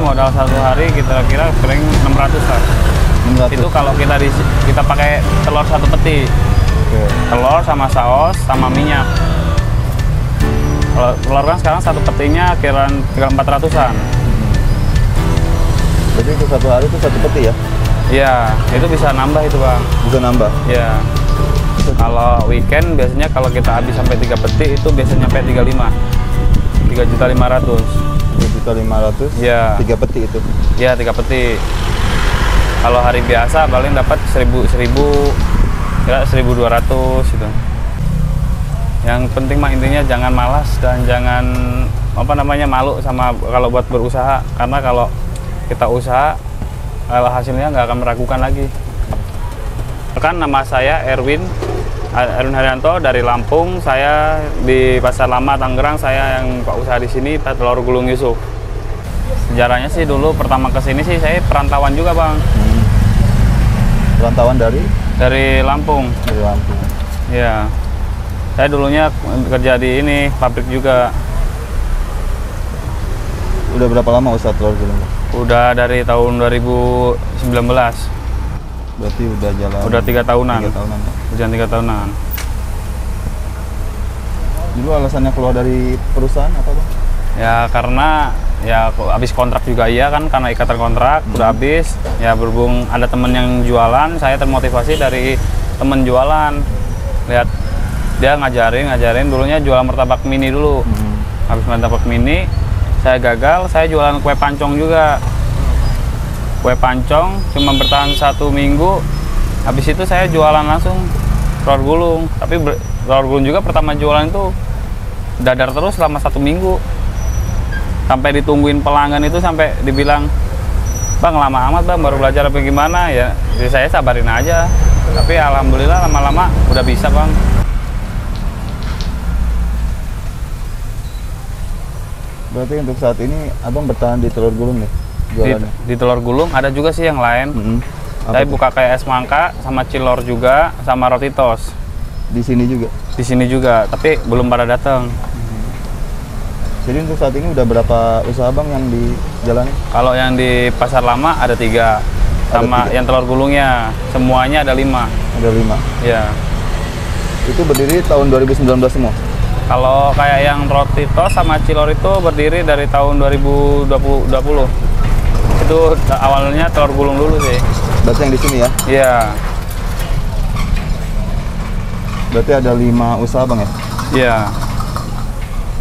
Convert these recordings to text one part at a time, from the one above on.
modal satu hari kita kira paling 600 lah. 600. Itu kalau kita pakai telur satu peti. Oke. Telur sama saus sama minyak. Kalau telur kan sekarang satu petinya kiran 400-an. Berarti itu satu hari itu satu peti ya? Iya, itu bisa nambah itu Bang. Bisa nambah? Iya. Kalau weekend biasanya kalau kita habis sampai 3 peti itu biasanya sampai 35. 3.500.000. 3.500.000? Iya. 3 peti itu? Iya, 3 peti. Kalau hari biasa paling dapat 1.000, kira 1.200 gitu. Yang penting mah intinya jangan malas dan jangan malu sama kalau buat berusaha, karena kalau kita usaha kalau hasilnya nggak akan meragukan lagi. Kan nama saya Erwin Haryanto dari Lampung. Saya di Pasar Lama Tangerang, saya yang buka usaha di sini, Telur Gulung Yusuf. Sejarahnya sih dulu pertama ke sini sih saya perantauan juga Bang. Perantauan dari? Dari Lampung. Dari Lampung. Iya. Saya dulunya kerja di ini, pabrik juga. Udah berapa lama usaha telur gulung? Udah dari tahun 2019. Berarti udah jalan? Udah 3 tahunan. 3 tahunan ya? Udah 3 tahunan. Dulu alasannya keluar dari perusahaan apa Bang? Ya karena ya habis kontrak juga iya kan, karena ikatan kontrak udah habis. Ya berhubung ada temen yang jualan, saya termotivasi dari temen jualan. Lihat dia ngajarin dulunya jualan martabak mini dulu. Habis martabak mini saya gagal, saya jualan kue pancong juga. Kue pancong cuma bertahan 1 minggu. Habis itu saya jualan langsung telur gulung. Tapi telur gulung juga pertama jualan itu dadar terus selama 1 minggu. Sampai ditungguin pelanggan itu, sampai dibilang, "Bang, lama amat Bang, baru belajar apa gimana?" Ya, jadi saya sabarin aja. Tapi alhamdulillah lama-lama udah bisa Bang. Berarti untuk saat ini Abang bertahan di telur gulung nih? Di telur gulung ada juga sih yang lain. Saya buka kayak es mangka, sama cilor juga, sama roti tos. Di sini juga? Di sini juga, tapi belum pada datang. Jadi untuk saat ini udah berapa usaha Bang yang dijalani? Kalau yang di Pasar Lama ada 3, sama yang telur gulungnya semuanya ada 5. Ada 5? Ya. Itu berdiri tahun 2019 semua? Kalau kayak yang roti tos sama cilor itu berdiri dari tahun 2020. Itu awalnya telur gulung dulu sih. Berarti yang di sini ya? Iya. Berarti ada 5 usaha Bang ya? Iya.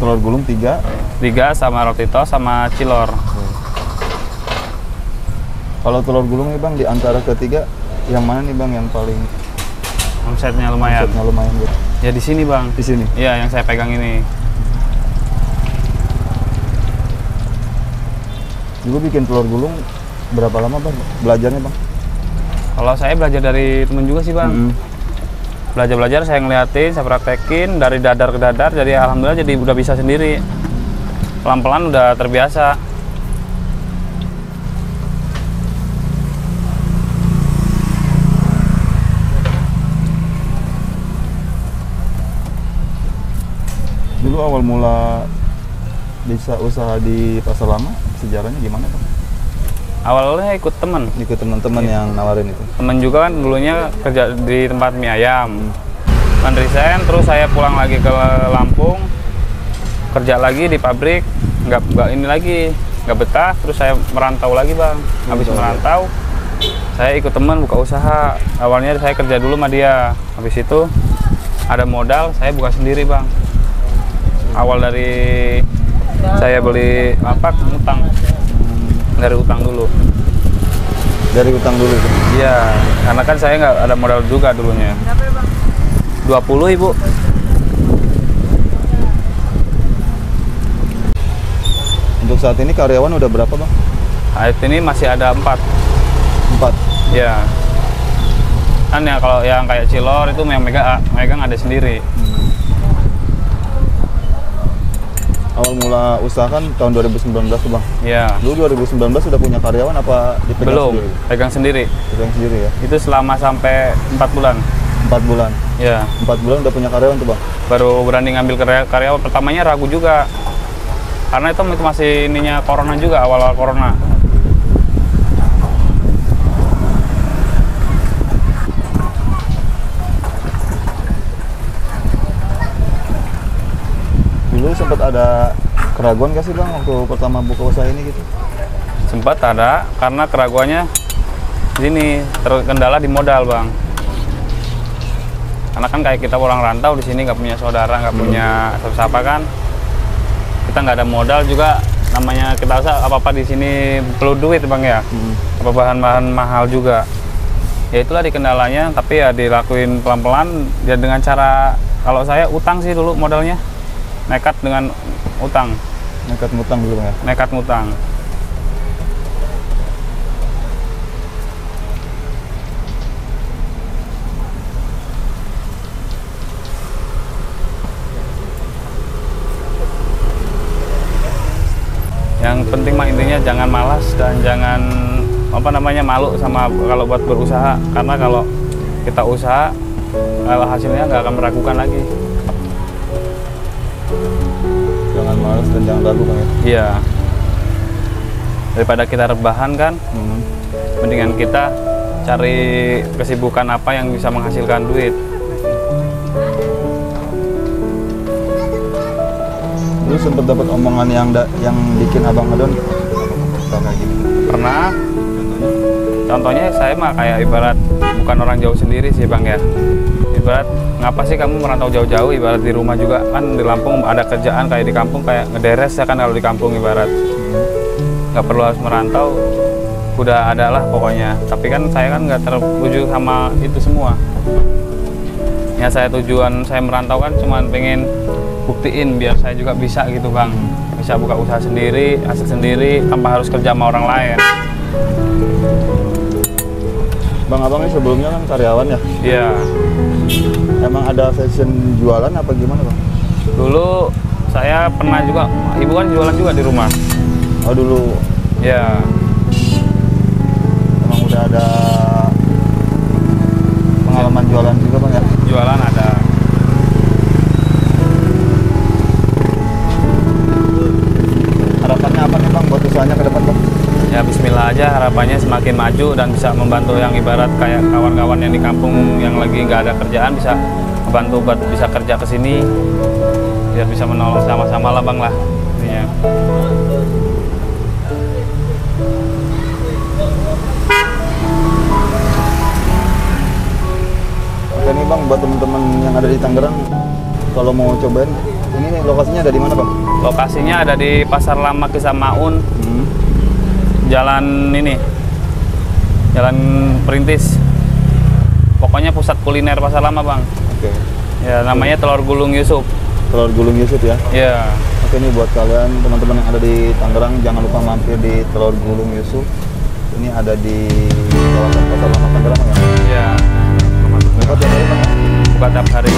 Telur gulung 3? 3 sama roti tos sama cilor. Kalau telur gulung nih Bang, di antara ketiga yang mana nih Bang yang paling Omsetnya lumayan. Omsetnya lumayan gitu? Ya di sini Bang. Di sini? Iya, yang saya pegang ini. Dulu bikin telur gulung berapa lama Bang belajarnya Bang? Kalau saya belajar dari temen juga sih Bang. Belajar saya ngeliatin, saya praktekin dari dadar ke dadar, jadi alhamdulillah jadi udah bisa sendiri. Pelan-pelan udah terbiasa. Dulu awal mula bisa usaha di Pasar Lama, sejarahnya gimana Bang? Awalnya ikut temen. Ikut teman-teman yang nawarin itu? Temen juga kan dulunya kerja di tempat mie ayam. Kan resign, terus saya pulang lagi ke Lampung, kerja lagi di pabrik, nggak ini lagi, nggak betah, terus saya merantau lagi Bang. Habis merantau, saya ikut teman buka usaha. Awalnya saya kerja dulu sama dia, habis itu ada modal, saya buka sendiri Bang. Awal dari saya beli utang. Dari utang dulu. Dari utang dulu? Iya, karena kan saya nggak ada modal juga dulunya. 20 Ibu. Untuk saat ini karyawan udah berapa Bang? Saat ini masih ada 4. 4? Iya. Kan ya kalau yang kayak cilor itu yang megang ada sendiri. Awal mula usaha kan tahun 2019 tuh Bang? Iya. Dulu 2019 sudah punya karyawan apa dipegang Belum, sendiri? pegang sendiri. Pegang sendiri ya? Itu selama sampai 4 bulan. 4 bulan? Iya. 4 bulan udah punya karyawan tuh Bang? Baru berani ngambil karyawan, pertamanya ragu juga. Karena itu masih ininya corona juga, awal-awal corona. ada keraguan gak sih Bang waktu pertama buka usaha ini gitu? Sempat ada, karena keraguannya gini, terkendala di modal Bang. Karena kan kayak kita orang rantau di sini nggak punya saudara, nggak punya siapa kan, kita nggak ada modal juga. Namanya kita usaha apa-apa di sini perlu duit Bang ya, apa bahan-bahan mahal juga. Ya itulah di kendalanya, tapi ya dilakuin pelan-pelan ya dengan cara, kalau saya utang sih dulu modalnya, nekat dengan utang. Nekat ngutang dulu Bang ya? Nekat ngutang. Yang penting mah intinya jangan malas dan jangan malu sama kalau buat berusaha, karena kalau kita usaha kalau hasilnya nggak akan meragukan lagi. Jangan malas dan jangan ragu Bang ya? Iya, daripada kita rebahan kan, mendingan kita cari kesibukan apa yang bisa menghasilkan duit. Lu sempet dapat omongan yang bikin abang ngedon kayak gini? Pernah. Contohnya saya mah kayak ibarat bukan orang jauh sendiri sih Bang ya. Ibarat ngapa sih kamu merantau jauh-jauh, ibarat di rumah juga kan di Lampung ada kerjaan, kayak di kampung kayak ngederes ya kan, kalau di kampung ibarat nggak perlu harus merantau, udah ada lah pokoknya. Tapi kan saya kan nggak tertuju sama itu semua. Ya saya tujuan saya merantau kan cuman pengen buktiin biar saya juga bisa gitu Bang, bisa buka usaha sendiri, hasil sendiri tanpa harus kerja sama orang lain. Bang abang ini sebelumnya kan karyawan ya? Iya. Emang ada fashion jualan apa gimana Bang? Dulu saya pernah juga, ibu kan jualan juga di rumah. Oh dulu? Ya. Emang udah ada pengalaman jualan juga Bang ya? Jualan ada. Harapannya apa nih Bang buat usahanya ke depan Bang? Ya bismillah aja, harapannya semakin maju dan bisa membantu yang ibarat kayak kawan-kawan yang di kampung yang lagi nggak ada kerjaan, bisa membantu buat bisa kerja ke sini, biar bisa menolong sama-sama lah Bang lah intinya. Oke nih Bang, buat teman-teman yang ada di Tangerang, kalau mau cobain, ini nih, lokasinya ada di mana Bang? Lokasinya ada di Pasar Lama Kisah Maun. Jalan ini, Jalan Perintis. Pokoknya pusat kuliner Pasar Lama Bang. Oke. Ya namanya Telur Gulung Yusuf. Telur Gulung Yusuf ya? Iya. Oke nih buat kalian teman-teman yang ada di Tangerang, jangan lupa mampir di Telur Gulung Yusuf. Ini ada di kawasan Pasar Lama Tangerang ya? Iya. Buka tiap hari Bang? Buka tiap hari.